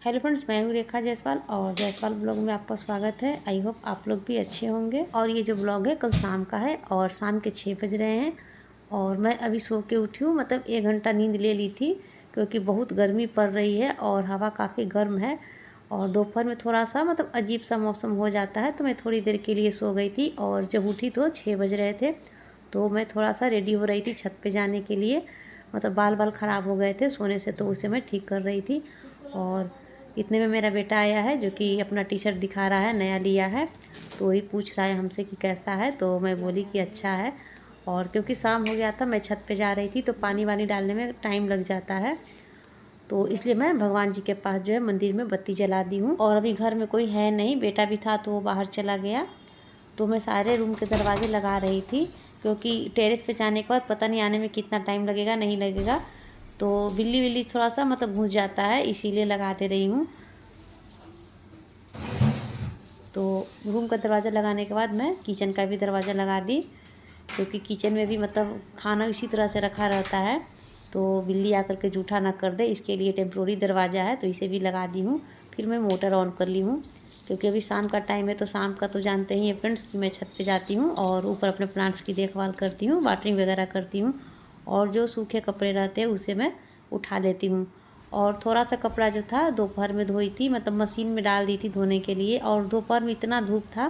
Hello friends, मैं हूँ रेखा जायसवाल और जायसवाल ब्लॉग में आपका स्वागत है। आई होप आप लोग भी अच्छे होंगे। और ये जो ब्लॉग है कल शाम का है और शाम के 6 बज रहे हैं और मैं अभी सो के उठी हूँ। मतलब 1 घंटा नींद ले ली थी क्योंकि बहुत गर्मी पड़ रही है और हवा काफ़ी गर्म है और दोपहर में थोड़ा सा मतलब अजीब सा मौसम हो जाता है, तो मैं थोड़ी देर के लिए सो गई थी। और जब उठी तो 6 बज रहे थे, तो मैं थोड़ा सा रेडी हो रही थी छत पे जाने के लिए। मतलब बाल ख़राब हो गए थे सोने से, तो उसे मैं ठीक कर रही थी। और इतने में मेरा बेटा आया है जो कि अपना टी शर्ट दिखा रहा है, नया लिया है। तो वही पूछ रहा है हमसे कि कैसा है, तो मैं बोली कि अच्छा है। और क्योंकि शाम हो गया था, मैं छत पे जा रही थी तो पानी वानी डालने में टाइम लग जाता है, तो इसलिए मैं भगवान जी के पास जो है मंदिर में बत्ती जला दी हूँ। और अभी घर में कोई है नहीं, बेटा भी था तो वो बाहर चला गया। तो मैं सारे रूम के दरवाजे लगा रही थी क्योंकि टेरेस पे जाने के बाद पता नहीं आने में कितना टाइम लगेगा नहीं लगेगा, तो बिल्ली विल्ली थोड़ा सा मतलब घुस जाता है, इसीलिए लगा दे रही हूँ। तो रूम का दरवाज़ा लगाने के बाद मैं किचन का भी दरवाज़ा लगा दी, क्योंकि किचन में भी मतलब खाना इसी तरह से रखा रहता है, तो बिल्ली आकर के जूठा ना कर दे, इसके लिए टेम्प्रोरी दरवाज़ा है तो इसे भी लगा दी हूँ। फिर मैं मोटर ऑन कर ली हूँ क्योंकि अभी शाम का टाइम है, तो शाम का तो जानते ही हैं फ्रेंड्स कि मैं छत पे जाती हूँ और ऊपर अपने प्लांट्स की देखभाल करती हूँ, वाटरिंग वगैरह करती हूँ। और जो सूखे कपड़े रहते हैं उसे मैं उठा लेती हूँ। और थोड़ा सा कपड़ा जो था दोपहर में धोई थी, मतलब मशीन में डाल दी थी धोने के लिए। और दोपहर में इतना धूप था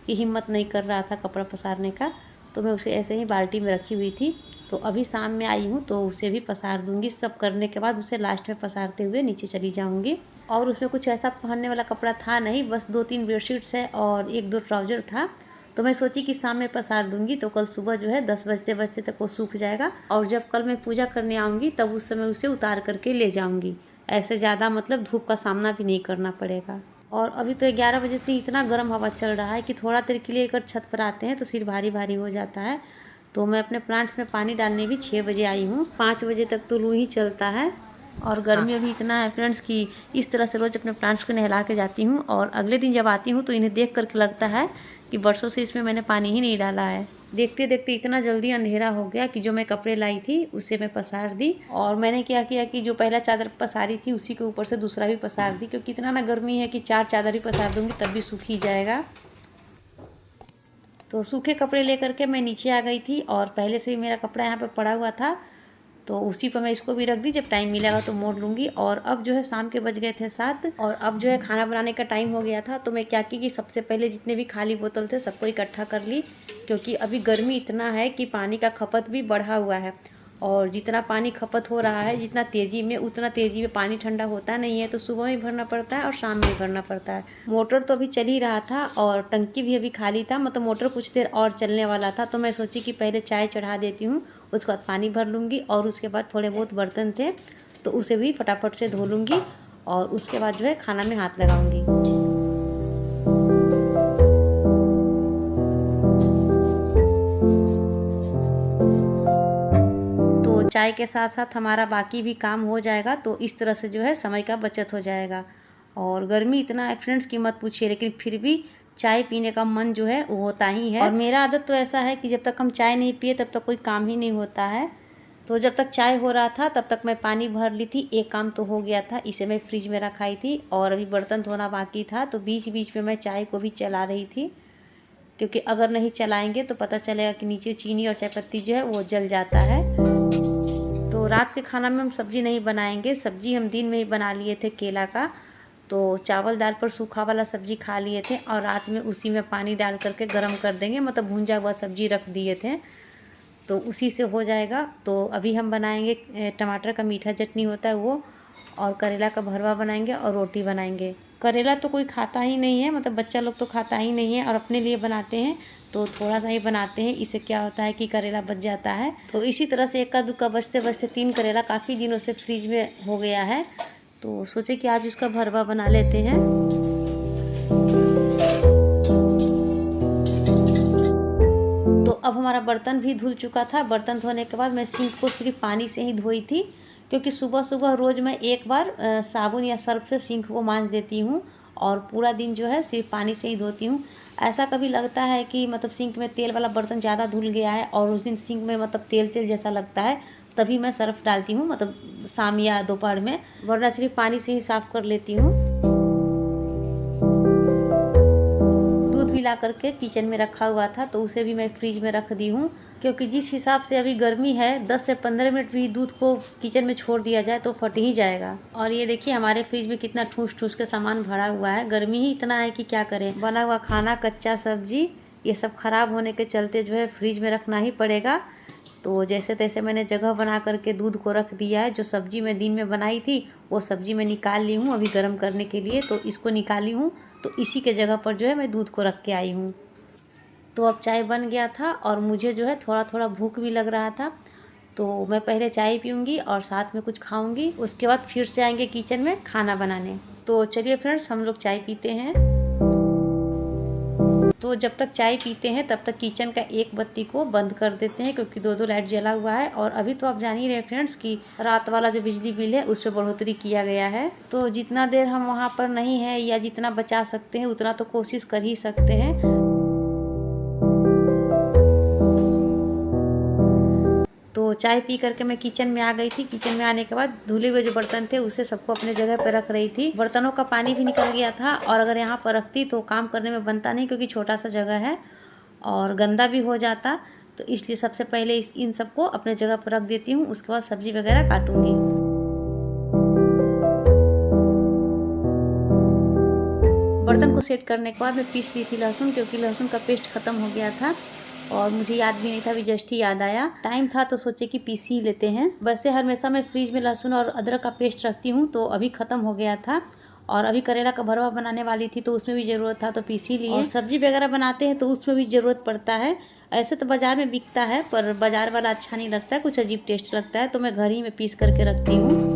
कि हिम्मत नहीं कर रहा था कपड़ा पसारने का, तो मैं उसे ऐसे ही बाल्टी में रखी हुई थी। तो अभी शाम में आई हूँ तो उसे भी पसार दूँगी। सब करने के बाद उसे लास्ट में पसारते हुए नीचे चली जाऊँगी। और उसमें कुछ ऐसा पहनने वाला कपड़ा था नहीं, बस 2-3 बेडशीट्स है और 1-2 ट्राउज़र था, तो मैं सोची कि शाम में पसार दूंगी तो कल सुबह जो है 10 बजते बजते तक वो सूख जाएगा। और जब कल मैं पूजा करने आऊँगी तब उस समय उसे उतार करके ले जाऊँगी। ऐसे ज़्यादा मतलब धूप का सामना भी नहीं करना पड़ेगा। और अभी तो 11 बजे से इतना गर्म हवा चल रहा है कि थोड़ा देर के लिए अगर छत पर आते हैं तो सिर भारी भारी हो जाता है। तो मैं अपने प्लांट्स में पानी डालने भी 6 बजे आई हूँ। 5 बजे तक तो लू ही चलता है। और गर्मी अभी इतना है फ्रेंड्स कि इस तरह से रोज़ अपने प्लांट्स को नहला के जाती हूँ। और अगले दिन जब आती हूँ तो इन्हें देख करके लगता है कि बरसों से इसमें मैंने पानी ही नहीं डाला है। देखते देखते इतना जल्दी अंधेरा हो गया कि जो मैं कपड़े लाई थी उसे मैं पसार दी। और मैंने क्या किया कि जो पहला चादर पसारी थी उसी के ऊपर से दूसरा भी पसार दी, क्योंकि इतना ना गर्मी है कि 4 चादर ही पसार दूँगी तब भी सूख ही जाएगा। तो सूखे कपड़े लेकर के मैं नीचे आ गई थी और पहले से ही मेरा कपड़ा यहाँ पे पड़ा हुआ था, तो उसी पर मैं इसको भी रख दी, जब टाइम मिलेगा तो मोड़ लूँगी। और अब जो है शाम के बज गए थे 7 और अब जो है खाना बनाने का टाइम हो गया था। तो मैं क्या की कि सबसे पहले जितने भी खाली बोतल थे सबको इकट्ठा कर ली, क्योंकि अभी गर्मी इतना है कि पानी का खपत भी बढ़ा हुआ है। और जितना पानी खपत हो रहा है जितना तेज़ी में, उतना तेज़ी में पानी ठंडा होता नहीं है, तो सुबह में भरना पड़ता है और शाम में भरना पड़ता है। मोटर तो अभी चल ही रहा था और टंकी भी अभी खाली था, मतलब मोटर कुछ देर और चलने वाला था। तो मैं सोची कि पहले चाय चढ़ा देती हूँ, उसके बाद पानी भर लूँगी और उसके बाद थोड़े बहुत बर्तन थे तो उसे भी फटाफट से धो लूँगी और उसके बाद जो है खाना में हाथ लगाऊँगी। चाय के साथ साथ हमारा बाकी भी काम हो जाएगा, तो इस तरह से जो है समय का बचत हो जाएगा। और गर्मी इतना है फ्रेंड्स की मत पूछिए, लेकिन फिर भी चाय पीने का मन जो है वो होता ही है। और मेरा आदत तो ऐसा है कि जब तक हम चाय नहीं पिए तब तक कोई काम ही नहीं होता है। तो जब तक चाय हो रहा था तब तक मैं पानी भर ली थी, एक काम तो हो गया था, इसे मैं फ्रिज में रखाई थी। और अभी बर्तन धोना बाकी था, तो बीच बीच में मैं चाय को भी चला रही थी, क्योंकि अगर नहीं चलाएंगे तो पता चलेगा कि नीचे चीनी और चाय पत्ती जो है वो जल जाता है। तो रात के खाना में हम सब्ज़ी नहीं बनाएंगे, सब्ज़ी हम दिन में ही बना लिए थे केला का। तो चावल दाल पर सूखा वाला सब्ज़ी खा लिए थे और रात में उसी में पानी डाल करके गर्म कर देंगे, मतलब भुंजा हुआ सब्ज़ी रख दिए थे तो उसी से हो जाएगा। तो अभी हम बनाएंगे टमाटर का मीठा चटनी होता है वो, और करेला का भरवा बनाएंगे और रोटी बनाएंगे। करेला तो कोई खाता ही नहीं है, मतलब बच्चा लोग तो खाता ही नहीं है, और अपने लिए बनाते हैं तो थोड़ा सा ही बनाते हैं। इससे क्या होता है कि करेला बच जाता है। तो इसी तरह से इक्का दुक्का बचते बचते 3 करेला काफ़ी दिनों से फ्रिज में हो गया है, तो सोचे कि आज उसका भरवा बना लेते हैं। तो अब हमारा बर्तन भी धुल चुका था। बर्तन धोने के बाद मैं सिंक को सिर्फ पानी से ही धोई थी, क्योंकि सुबह सुबह रोज़ मैं एक बार साबुन या सर्फ से सिंक को मांज देती हूँ और पूरा दिन जो है सिर्फ पानी से ही धोती हूँ। ऐसा कभी लगता है कि मतलब सिंक में तेल वाला बर्तन ज़्यादा धुल गया है और उस दिन सिंक में मतलब तेल तेल जैसा लगता है, तभी मैं सर्फ डालती हूँ, मतलब शाम या दोपहर में, वरना सिर्फ पानी से ही साफ़ कर लेती हूँ। दूध भी ला करके किचन में रखा हुआ था तो उसे भी मैं फ्रिज में रख दी हूँ, क्योंकि जिस हिसाब से अभी गर्मी है 10 से 15 मिनट भी दूध को किचन में छोड़ दिया जाए तो फट ही जाएगा। और ये देखिए हमारे फ्रिज में कितना ठूस ठूस के सामान भरा हुआ है। गर्मी ही इतना है कि क्या करें। बना हुआ खाना, कच्चा सब्जी, ये सब खराब होने के चलते जो है फ्रिज में रखना ही पड़ेगा। तो जैसे तैसे मैंने जगह बना करके दूध को रख दिया है। जो सब्जी मैं दिन में बनाई थी वो सब्जी मैं निकाल ली हूँ अभी गर्म करने के लिए, तो इसको निकाली हूँ। तो इसी के जगह पर जो है मैं दूध को रख के आई हूँ। तो अब चाय बन गया था और मुझे जो है थोड़ा थोड़ा भूख भी लग रहा था, तो मैं पहले चाय पीऊँगी और साथ में कुछ खाऊँगी। उसके बाद फिर से आएंगे किचन में खाना बनाने। तो चलिए फ्रेंड्स, हम लोग चाय पीते हैं। तो जब तक चाय पीते हैं तब तक किचन का एक बत्ती को बंद कर देते हैं, क्योंकि दो लाइट जला हुआ है। और अभी तो आप जान ही रहे फ्रेंड्स कि रात वाला जो बिजली बिल है उस पर बढ़ोतरी किया गया है। तो जितना देर हम वहाँ पर नहीं है या जितना बचा सकते हैं उतना तो कोशिश कर ही सकते हैं। तो चाय पी करके मैं किचन में आ गई थी। किचन में आने के बाद धुले हुए जो बर्तन थे उसे सबको अपने जगह पर रख रही थी। बर्तनों का पानी भी निकल गया था और अगर यहाँ पर रखती तो काम करने में बनता नहीं, क्योंकि छोटा सा जगह है और गंदा भी हो जाता। तो इसलिए सबसे पहले इन सबको अपने जगह पर रख देती हूँ। उसके बाद सब्जी वगैरह काटूँगी। बर्तन को सेट करने के बाद मैं पीस ली थी लहसुन, क्योंकि लहसुन का पेस्ट ख़त्म हो गया था और मुझे याद भी नहीं था, अभी जस्ट ही याद आया। टाइम था तो सोचे कि पीस ही लेते हैं। वैसे हमेशा मैं फ्रिज में लहसुन और अदरक का पेस्ट रखती हूँ, तो अभी ख़त्म हो गया था और अभी करेला का भरवा बनाने वाली थी तो उसमें भी ज़रूरत था तो पीस ही लिए। और सब्जी वगैरह बनाते हैं तो उसमें भी ज़रूरत पड़ता है। ऐसे तो बाज़ार में बिकता है पर बाज़ार वाला अच्छा नहीं लगता है, कुछ अजीब टेस्ट लगता है, तो मैं घर ही में पीस करके रखती हूँ।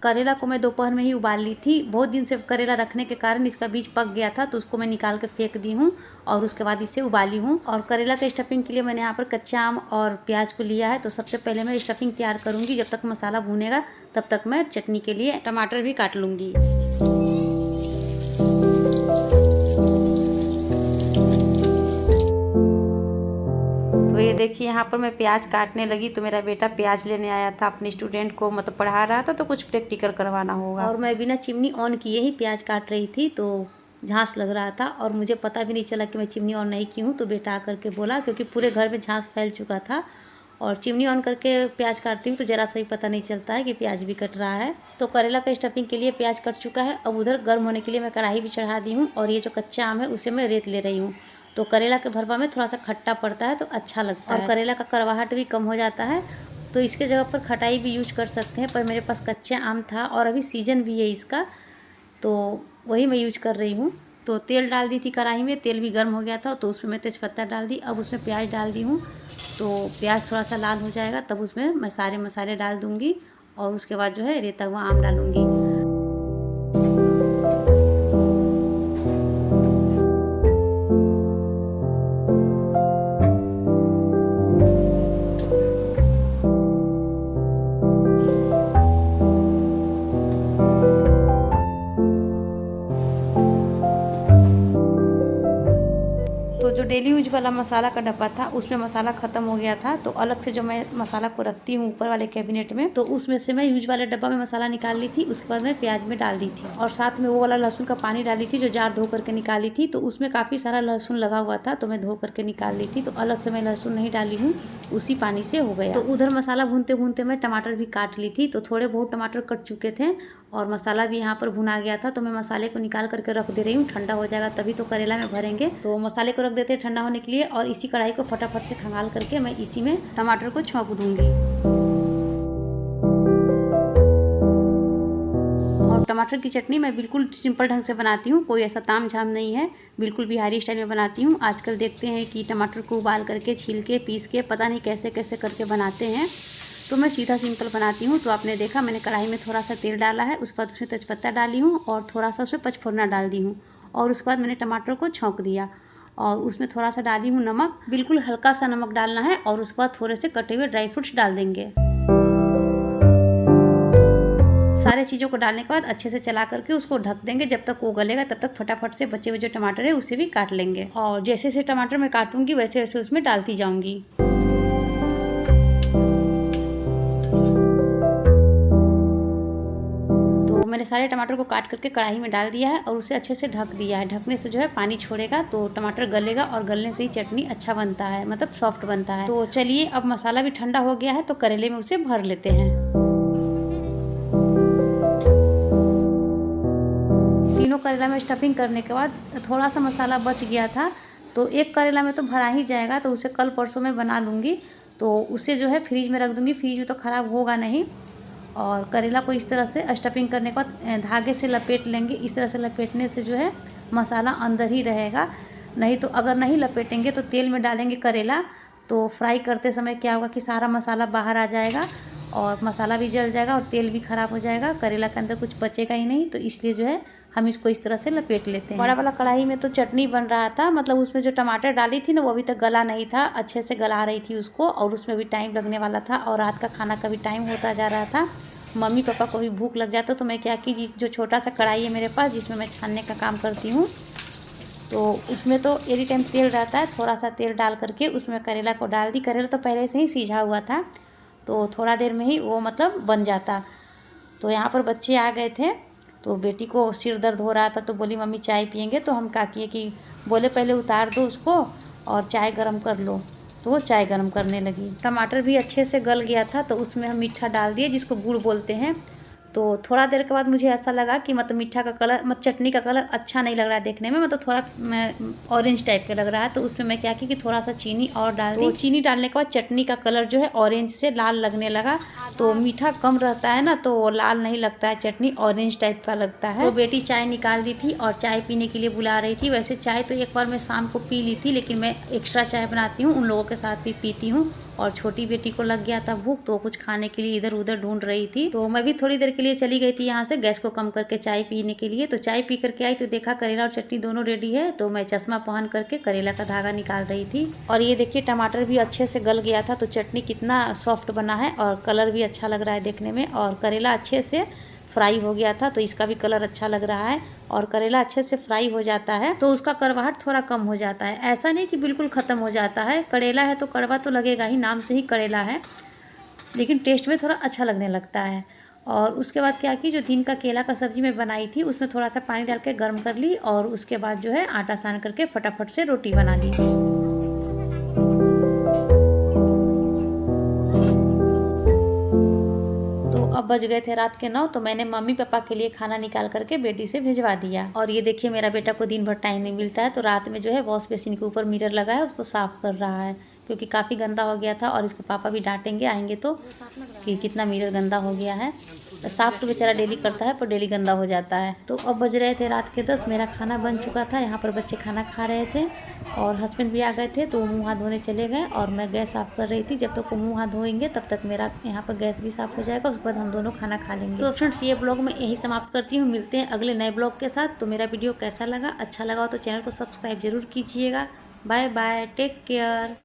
करेला को मैं दोपहर में ही उबाल ली थी। बहुत दिन से करेला रखने के कारण इसका बीज पक गया था, तो उसको मैं निकाल के फेंक दी हूँ और उसके बाद इसे उबाली हूँ। और करेला के स्टफिंग के लिए मैंने यहाँ पर कच्चा आम और प्याज को लिया है। तो सबसे पहले मैं स्टफिंग तैयार करूँगी। जब तक मसाला भूनेगा तब तक मैं चटनी के लिए टमाटर भी काट लूँगी। तो ये देखिए यहाँ पर मैं प्याज काटने लगी तो मेरा बेटा प्याज लेने आया था। अपने स्टूडेंट को मतलब पढ़ा रहा था तो कुछ प्रैक्टिकल करवाना होगा, और मैं बिना चिमनी ऑन किए ही प्याज काट रही थी। तो झांस लग रहा था और मुझे पता भी नहीं चला कि मैं चिमनी ऑन नहीं की हूँ। तो बेटा आकर के बोला, क्योंकि पूरे घर में झांस फैल चुका था और चिमनी ऑन करके प्याज काटती हूँ तो ज़रा सा ही पता नहीं चलता है कि प्याज भी कट रहा है। तो करेला का स्टफिंग के लिए प्याज कट चुका है। अब उधर गर्म होने के लिए मैं कढ़ाई भी चढ़ा दी हूँ और ये जो कच्चा आम है उसे मैं रेत ले रही हूँ। तो करेला के भरवा में थोड़ा सा खट्टा पड़ता है तो अच्छा लगता है और करेला का कड़वाहट भी कम हो जाता है। तो इसके जगह पर खटाई भी यूज कर सकते हैं, पर मेरे पास कच्चा आम था और अभी सीजन भी है इसका, तो वही मैं यूज कर रही हूँ। तो तेल डाल दी थी कढ़ाई में, तेल भी गर्म हो गया था तो उसमें मैं तेज़पत्ता डाल दी। अब उसमें प्याज डाल दी हूँ। तो प्याज थोड़ा सा लाल हो जाएगा तब उसमें मैं सारे मसाले डाल दूँगी और उसके बाद जो है रेता हुआ आम डालूँगी। तो जो डेली यूज वाला मसाला का डब्बा था उसमें मसाला ख़त्म हो गया था, तो अलग से जो मैं मसाला को रखती हूँ ऊपर वाले कैबिनेट में, तो उसमें से मैं यूज वाले डब्बा में मसाला निकाल ली थी। उसके बाद मैं प्याज में डाल दी थी और साथ में वो वाला लहसुन का पानी डाली थी जो जार धो करके निकाली थी। तो उसमें काफ़ी सारा लहसुन लगा हुआ था तो मैं धो करके निकाल ली थी। तो अलग से मैं लहसुन नहीं डाली हूँ, उसी पानी से हो गया। तो उधर मसाला भूनते भूनते मैं टमाटर भी काट ली थी। तो थोड़े बहुत टमाटर कट चुके थे और मसाला भी यहाँ पर भुना गया था। तो मैं मसाले को निकाल करके रख दे रही हूँ, ठंडा हो जाएगा तभी तो करेला में भरेंगे। तो मसाले को रख देते हैं ठंडा होने के लिए और इसी कढ़ाई को फटाफट से खंगाल करके मैं इसी में टमाटर को छौंक दूंगी। और टमाटर की चटनी मैं बिल्कुल सिंपल ढंग से बनाती हूँ, कोई ऐसा ताम झाम नहीं है, बिल्कुल बिहारी स्टाइल में बनाती हूँ। आजकल देखते हैं कि टमाटर को उबाल करके, छील के, पीस के, पता नहीं कैसे कैसे करके बनाते हैं, तो मैं सीधा सिंपल बनाती हूँ। तो आपने देखा मैंने कढ़ाई में थोड़ा सा तेल डाला है, उसके बाद उसमें तेजपत्ता डाली हूँ और थोड़ा सा उसमें पचफोरना डाल दी हूँ और उसके बाद मैंने टमाटर को छौंक दिया और उसमें थोड़ा सा डाली हूँ नमक, बिल्कुल हल्का सा नमक डालना है और उसके बाद थोड़े से कटे हुए ड्राई फ्रूट्स डाल देंगे। सारे चीज़ों को डालने के बाद अच्छे से चला करके उसको ढक देंगे। जब तक वो गलेगा तब तक फटाफट से बचे हुए जो टमाटर है उसे भी काट लेंगे। और जैसे जैसे टमाटर मैं काटूंगी वैसे वैसे उसमें डालती जाऊंगी। मैंने सारे टमाटर को काट करके कढ़ाई में डाल दिया है और उसे अच्छे से ढक दिया है। ढकने से जो है पानी छोड़ेगा तो टमाटर गलेगा और गलने से ही चटनी अच्छा बनता है, मतलब सॉफ्ट बनता है। तो चलिए अब मसाला भी ठंडा हो गया है तो करेले में उसे भर लेते हैं। तीनों करेला में स्टफिंग करने के बाद थोड़ा सा मसाला बच गया था तो एक करेला में तो भरा ही जाएगा, तो उसे कल परसों में बना लूँगी। तो उसे जो है फ्रिज में रख दूँगी, फ्रिज में तो ख़राब होगा नहीं। और करेला को इस तरह से स्टफिंग करने के बाद धागे से लपेट लेंगे। इस तरह से लपेटने से जो है मसाला अंदर ही रहेगा। नहीं तो अगर नहीं लपेटेंगे तो तेल में डालेंगे करेला तो फ्राई करते समय क्या होगा कि सारा मसाला बाहर आ जाएगा और मसाला भी जल जाएगा और तेल भी ख़राब हो जाएगा, करेला के अंदर कुछ बचेगा ही नहीं। तो इसलिए जो है हम इसको इस तरह से लपेट लेते हैं। बड़ा वाला कढ़ाई में तो चटनी बन रहा था, मतलब उसमें जो टमाटर डाली थी ना वो अभी तक गला नहीं था, अच्छे से गला रही थी उसको और उसमें भी टाइम लगने वाला था और रात का खाना का भी टाइम होता जा रहा था। मम्मी पापा को भी भूख लग जाता तो मैं क्या की जो छोटा सा कढ़ाई है मेरे पास जिसमें मैं छानने का काम करती हूँ, तो उसमें तो एनी टाइम तेल रहता है। थोड़ा सा तेल डाल करके उसमें करेला को डाल दी। करेला तो पहले से ही सीझा हुआ था तो थोड़ा देर में ही वो मतलब बन जाता। तो यहाँ पर बच्चे आ गए थे तो बेटी को सिर दर्द हो रहा था तो बोली मम्मी चाय पियेंगे। तो हम क्या किए कि बोले पहले उतार दो उसको और चाय गर्म कर लो, तो वो चाय गर्म करने लगी। टमाटर भी अच्छे से गल गया था तो उसमें हम मीठा डाल दिए जिसको गुड़ बोलते हैं। तो थोड़ा देर के बाद मुझे ऐसा लगा कि मतलब मीठा का कलर मतलब चटनी का कलर अच्छा नहीं लग रहा है देखने में, मतलब थोड़ा ऑरेंज टाइप का लग रहा है। तो उसमें मैं क्या की कि थोड़ा सा चीनी और डाल दी। तो चीनी डालने के बाद चटनी का कलर जो है ऑरेंज से लाल लगने लगा। तो मीठा कम रहता है ना तो लाल नहीं लगता है, चटनी ऑरेंज टाइप का लगता है। तो बेटी चाय निकाल दी थी और चाय पीने के लिए बुला रही थी। वैसे चाय तो एक बार मैं शाम को पी ली थी लेकिन मैं एक्स्ट्रा चाय बनाती हूँ, उन लोगों के साथ भी पीती हूँ। और छोटी बेटी को लग गया था भूख तो कुछ खाने के लिए इधर उधर ढूंढ रही थी। तो मैं भी थोड़ी देर के लिए चली गई थी यहाँ से गैस को कम करके चाय पीने के लिए। तो चाय पी करके आई तो देखा करेला और चटनी दोनों रेडी है। तो मैं चश्मा पहन करके करेला का धागा निकाल रही थी। और ये देखिए टमाटर भी अच्छे से गल गया था तो चटनी कितना सॉफ्ट बना है और कलर भी अच्छा लग रहा है देखने में। और करेला अच्छे से फ्राई हो गया था तो इसका भी कलर अच्छा लग रहा है। और करेला अच्छे से फ्राई हो जाता है तो उसका कड़वाहट थोड़ा कम हो जाता है, ऐसा नहीं कि बिल्कुल ख़त्म हो जाता है। करेला है तो कड़वा तो लगेगा ही, नाम से ही करेला है, लेकिन टेस्ट में थोड़ा अच्छा लगने लगता है। और उसके बाद क्या कि जो दिन का केला का सब्ज़ी मैं बनाई थी उसमें थोड़ा सा पानी डाल के गर्म कर ली और उसके बाद जो है आटा सान करके फटाफट से रोटी बना ली। अब बज गए थे रात के 9 तो मैंने मम्मी पापा के लिए खाना निकाल करके बेटी से भिजवा दिया। और ये देखिए मेरा बेटा को दिन भर टाइम नहीं मिलता है तो रात में जो है वॉश बेसिन के ऊपर मिरर लगा है उसको साफ़ कर रहा है क्योंकि काफ़ी गंदा हो गया था। और इसके पापा भी डांटेंगे आएंगे तो कि कितना मिरर गंदा हो गया है। साफ़ तो बेचारा डेली करता है पर डेली गंदा हो जाता है। तो अब बज रहे थे रात के 10, मेरा खाना बन चुका था। यहाँ पर बच्चे खाना खा रहे थे और हस्बैंड भी आ गए थे तो मुँह हाथ धोने चले गए और मैं गैस साफ़ कर रही थी। जब तक वो मुँह हाथ धोएंगे तब तक मेरा यहाँ पर गैस भी साफ़ हो जाएगा, उसके बाद हम दोनों खाना खा लेंगे। तो फ्रेंड्स ये ब्लॉग मैं यही समाप्त करती हूँ, मिलते हैं अगले नए ब्लॉग के साथ। तो मेरा वीडियो कैसा लगा, अच्छा लगा हो तो चैनल को सब्सक्राइब जरूर कीजिएगा। Bye bye, take care.